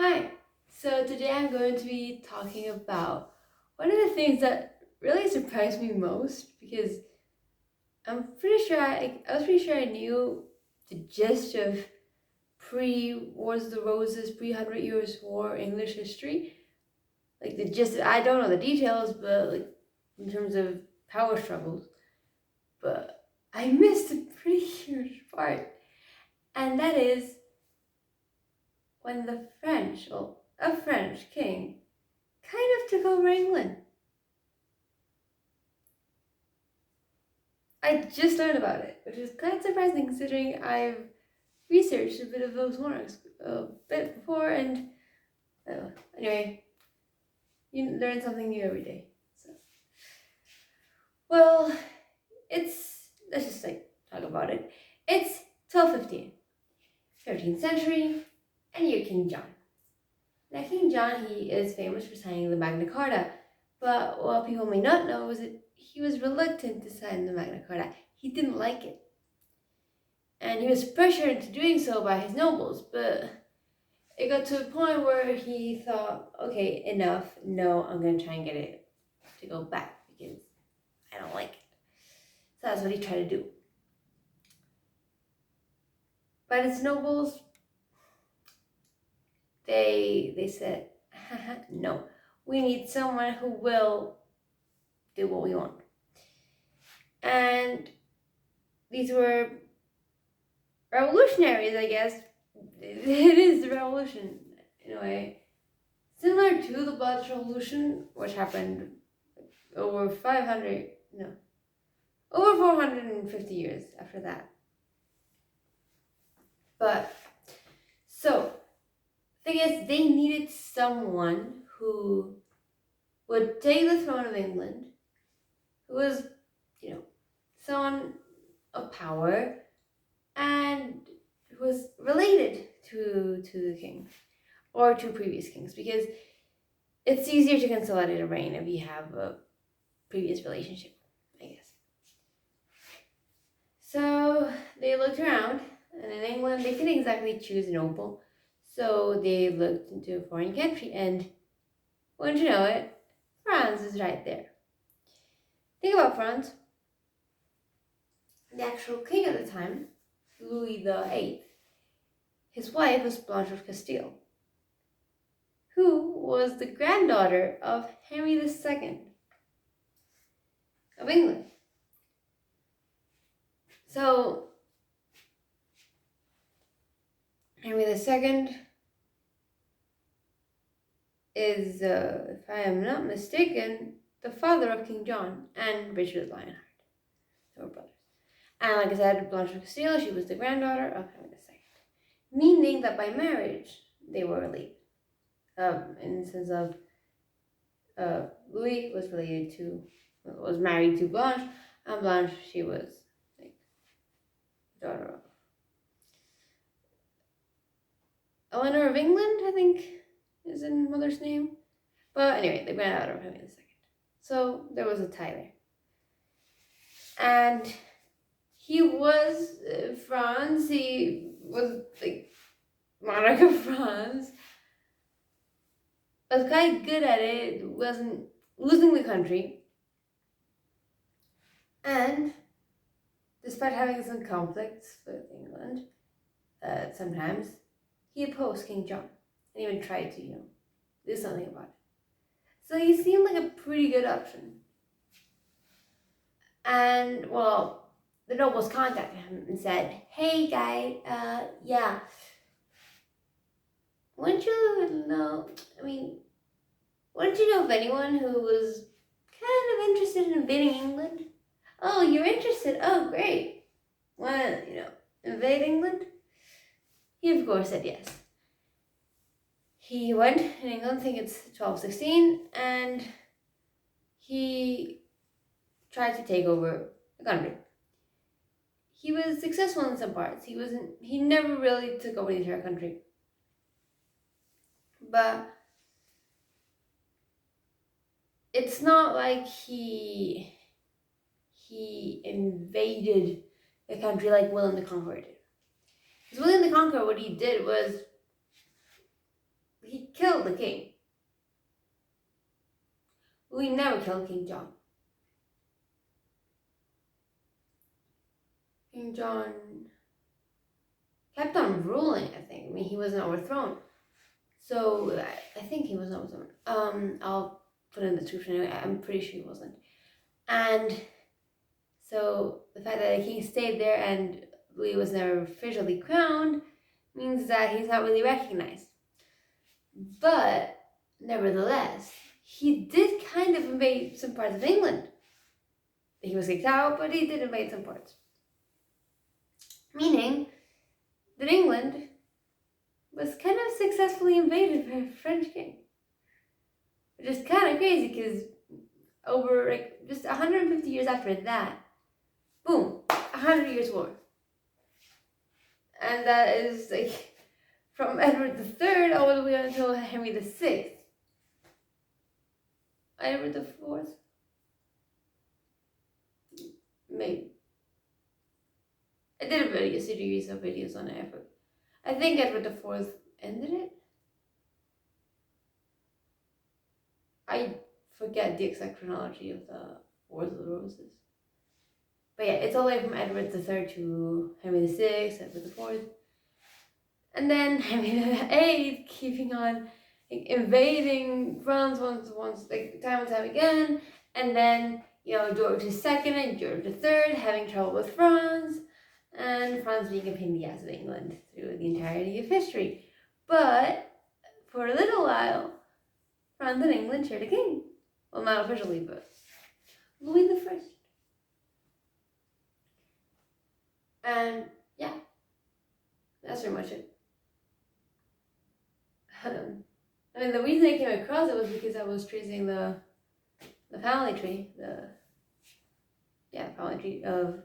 Hi. So today I'm going to be talking about one of the things that really surprised me most because I was pretty sure I knew the gist of pre-Wars of the Roses, pre-Hundred Years' War English history. Like the gist, I don't know the details, but like in terms of power struggles, but I missed a pretty huge part, and that is when a French king kind of took over England. I just learned about it, which is quite surprising considering I've researched a bit of those monarchs a bit before, and anyway, you learn something new every day. So, well, let's just like talk about it. It's 1215, 13th century, and you're King John. Now, King John, he is famous for signing the Magna Carta, but what people may not know is that he was reluctant to sign the Magna Carta. He didn't like it, and he was pressured into doing so by his nobles, but it got to a point where he thought, okay, enough. No, I'm going to try and get it to go back because I don't like it. So that's what he tried to do. But his nobles, they said, no, we need someone who will do what we want. And these were revolutionaries, I guess. It is the revolution in a way. Similar to the Blood Revolution, which happened over 500, no, over 450 years after that. But, so, thing is, they needed someone who would take the throne of England, who was, someone of power, and who was related to the king, or to previous kings, because it's easier to consolidate a reign if you have a previous relationship, I guess. So they looked around, and in England they couldn't exactly choose a noble, so they looked into a foreign country, and wouldn't you know it, France is right there. Think about France. The actual king at the time, Louis VIII, his wife was Blanche of Castile, who was the granddaughter of Henry II of England. So Henry II is, if I am not mistaken, the father of King John and Richard Lionheart. They were brothers. And like I said, Blanche of Castile, she was the granddaughter of Henry II, meaning that by marriage they were related. In the sense of Louis was married to Blanche, and Blanche, she was like daughter of Eleanor of England, I think, is in mother's name. But anyway, the granddaughter of Henry II. So there was a tie there. And he was France. He was like monarch of France. Was quite good at it. Wasn't losing the country. And despite having some conflicts with England, sometimes he opposed King John and even tried to, do something about it. So he seemed like a pretty good option. And well, the nobles contacted him and said, "Hey guy, yeah, wouldn't you know? I mean, wouldn't you know of anyone who was kind of interested in invading England? Oh, you're interested? Oh, great. Want to, invade England?" He of course said yes. He went in England, I think it's 1216, and he tried to take over the country. He was successful in some parts. He never really took over the entire country. But it's not like he invaded the country like William the Conqueror did. Because William the Conqueror, what he did was he killed the king. Louis never killed King John. King John kept on ruling, I think. I mean, he wasn't overthrown. So, I think he wasn't overthrown. I'll put in the description anyway. I'm pretty sure he wasn't. And so, the fact that the king stayed there and Louis was never officially crowned means that he's not really recognized. But, nevertheless, he did kind of invade some parts of England. He was kicked out, but he did invade some parts. Meaning that England was kind of successfully invaded by a French king. Which is kind of crazy because over just 150 years after that, boom, 100 Years' War. And that is from Edward III all the way until Henry VI. Edward IV? Maybe. I did a series of videos on it. I think Edward IV ended it. I forget the exact chronology of the Wars of the Roses. But yeah, it's all the way from Edward III to Henry VI, Edward IV. And then Henry VIII keeping on invading France once time and time again. And then, George II and George III having trouble with France. And France being a pain in the ass of England through the entirety of history. But for a little while, France and England shared a king. Well, not officially, but Louis I. And yeah, that's pretty much it. I mean, the reason I came across it was because I was tracing the family tree, family tree of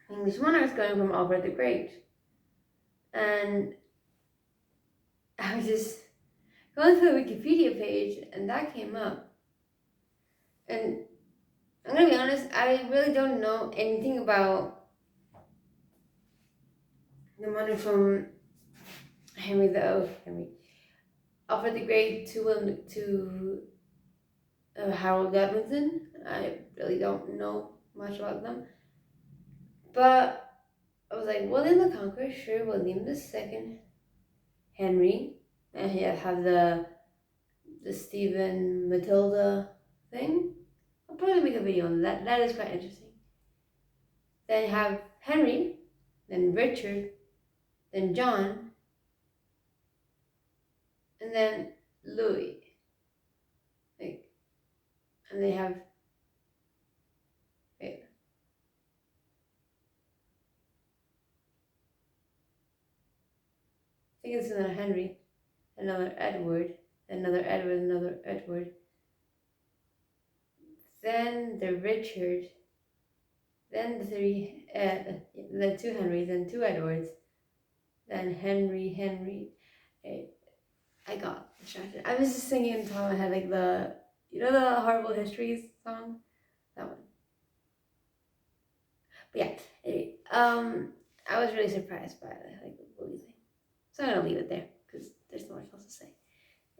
English monarchs going from Alfred the Great. And I was just going through the Wikipedia page and that came up. And I'm gonna be honest, I really don't know anything about the monarch from Alfred the Great to Harold Godwinson. I really don't know much about them. But I was like, William the Conqueror, sure, William II, Henry, and he have the Stephen Matilda thing. I'll probably make a video on that. That is quite interesting. Then you have Henry, then Richard, then John, and then Louis. And they have I think it's another Henry, another Edward, another Edward. Then the Richard, then the two Henrys, then two Edwards, then Henry. I got distracted. I was just singing on top of my head the Horrible Histories song, that one. But yeah, anyway, I was really surprised by the Louis thing. So I'm gonna leave it there because there's not much else to say.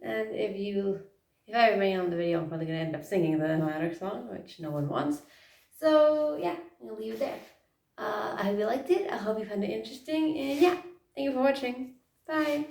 And if I remain on the video, I'm probably gonna end up singing the Monarch song, which no one wants. So yeah, I'm gonna leave it there. I hope you liked it. I hope you found it interesting. And yeah, thank you for watching. Bye.